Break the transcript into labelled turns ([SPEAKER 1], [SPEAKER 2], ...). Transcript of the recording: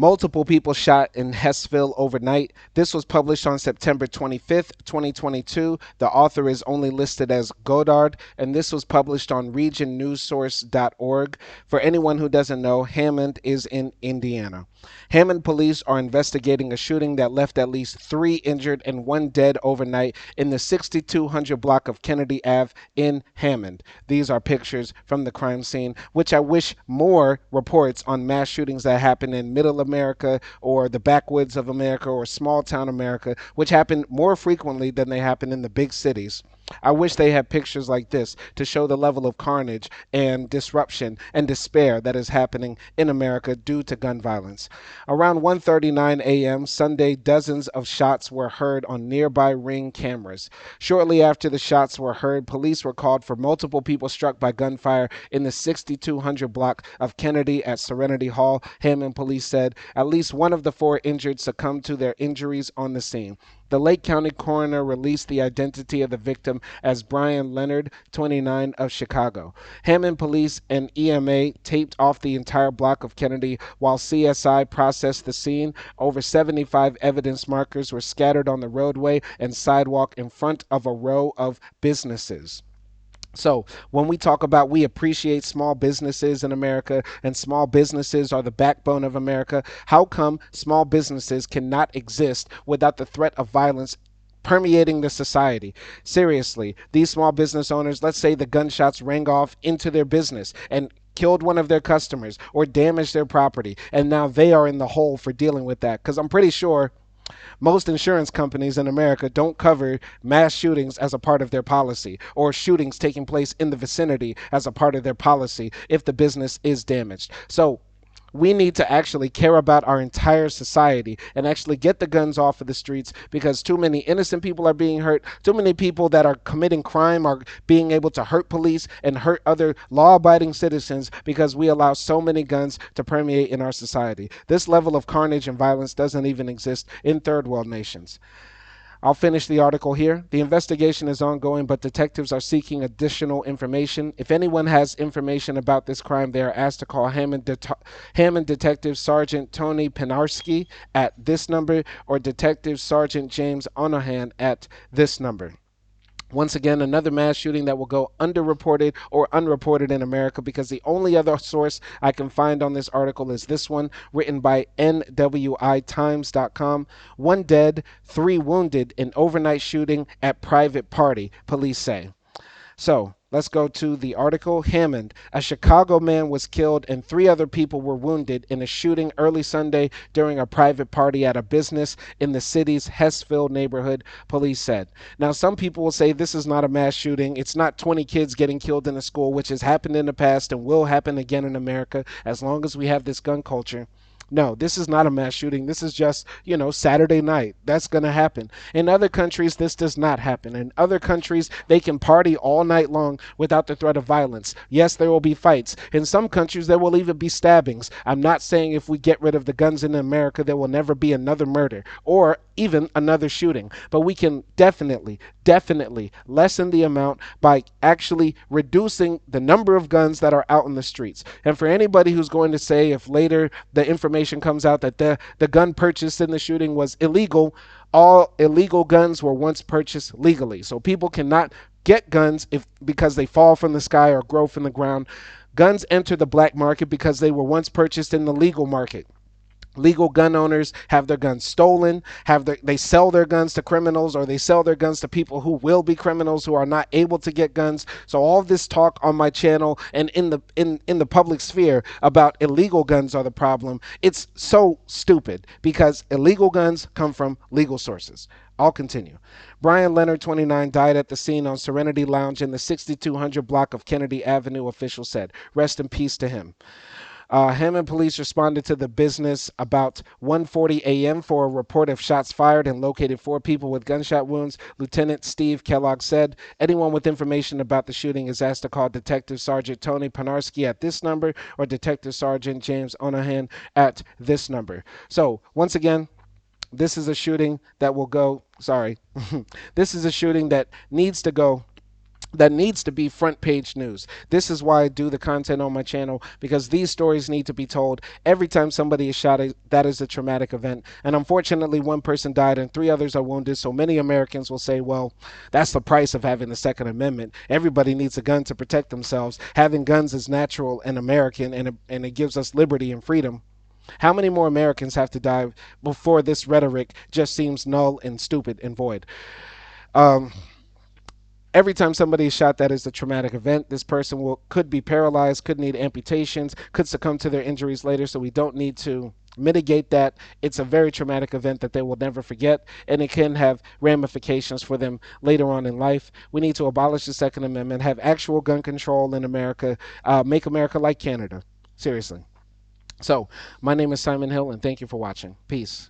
[SPEAKER 1] Multiple people shot in HESSVILLE overnight. This was published on September 25th, 2022. The author is only listed as Goddard, and this was published on regionnewssource.org. For anyone who doesn't know, Hammond is in Indiana. Hammond police are investigating a shooting that left at least 3 injured and 1 dead overnight in the 6200 block of Kennedy Ave in Hammond. These are pictures from the crime scene, which I wish more reports on mass shootings that happen in middle America or the backwoods of America or small town America, which happen more frequently than they happen in the big cities. I wish they had pictures like this to show the level of carnage and disruption and despair that is happening in America due to gun violence. Around 1:39 a.m. Sunday, dozens of shots were heard on nearby Ring cameras. Shortly after the shots were heard, police were called for multiple people struck by gunfire in the 6200 block of Kennedy at Serenity Hall. Hammond police said at least one of the 4 injured succumbed to their injuries on the scene. The Lake County Coroner released the identity of the victim as Brian Leonard, 29, of Chicago. Hammond Police and EMA taped off the entire block of Kennedy while CSI processed the scene. Over 75 evidence markers were scattered on the roadway and sidewalk in front of a row of businesses. So, when we talk about we appreciate small businesses in America and small businesses are the backbone of America, how come small businesses cannot exist without the threat of violence permeating the society? Seriously, these small business owners, let's say the gunshots rang off into their business and killed one of their customers or damaged their property, and now they are in the hole for dealing with that. Because I'm pretty sure most insurance companies in America don't cover mass shootings as a part of their policy or shootings taking place in the vicinity as a part of their policy if the business is damaged. So we need to actually care about our entire society and actually get the guns off of the streets, because too many innocent people are being hurt. Too many people that are committing crime are being able to hurt police and hurt other law-abiding citizens because we allow so many guns to permeate in our society. This level of carnage and violence doesn't even exist in third world nations. I'll finish the article here. The investigation is ongoing, but detectives are seeking additional information. If anyone has information about this crime, they are asked to call Hammond Detective Sergeant Tony Pinarski at this number or Detective Sergeant James Onahan at this number. Once again, another mass shooting that will go underreported or unreported in America, because the only other source I can find on this article is this one written by NWITimes.com. 1 dead, 3 wounded in overnight shooting at private party, police say. So let's go to the article. Hammond, a Chicago man was killed and 3 other people were wounded in a shooting early Sunday during a private party at a business in the city's HESSVILLE neighborhood, police said. Now, some people will say this is not a mass shooting. It's not 20 kids getting killed in a school, which has happened in the past and will happen again in America as long as we have this gun culture. No, this is not a mass shooting. This is just, Saturday night. That's going to happen. In other countries, this does not happen. In other countries, they can party all night long without the threat of violence. Yes, there will be fights. In some countries, there will even be stabbings. I'm not saying if we get rid of the guns in America, there will never be another murder or even another shooting. But we can definitely lessen the amount by actually reducing the number of guns that are out in the streets. And for anybody who's going to say, if later the information comes out that the gun purchased in the shooting was illegal, all illegal guns were once purchased legally. So people cannot get guns because they fall from the sky or grow from the ground. Guns enter the black market because they were once purchased in the legal market. Legal gun owners have their guns stolen, they sell their guns to criminals, or they sell their guns to people who will be criminals who are not able to get guns. So all this talk on my channel and in the public sphere about illegal guns are the problem, it's so stupid because illegal guns come from legal sources. I'll continue. Brian Leonard, 29, died at the scene on Serenity Lounge in the 6200 block of Kennedy Avenue, officials said. Rest in peace to him. Hammond police responded to the business about 1:40 a.m. for a report of shots fired and located 4 people with gunshot wounds. Lieutenant Steve Kellogg said anyone with information about the shooting is asked to call Detective Sergeant Tony Pinarski at this number or Detective Sergeant James Onahan at this number. So once again, this is a shooting that will go, this is a shooting that needs to go that needs to be front page news. This is why I do the content on my channel, because these stories need to be told. Every time somebody is shot, that is a traumatic event. And unfortunately, one person died and three others are wounded. So many Americans will say, well, that's the price of having the Second Amendment. Everybody needs a gun to protect themselves. Having guns is natural and American, and it gives us liberty and freedom. How many more Americans have to die before this rhetoric just seems null and stupid and void? Um, every time somebody is shot, that is a traumatic event. This person could be paralyzed, could need amputations, could succumb to their injuries later. So we don't need to mitigate that. It's a very traumatic event that they will never forget, and it can have ramifications for them later on in life. We need to abolish the Second Amendment, have actual gun control in America, make America like Canada. Seriously. So, my name is Simon Hill, and thank you for watching. Peace.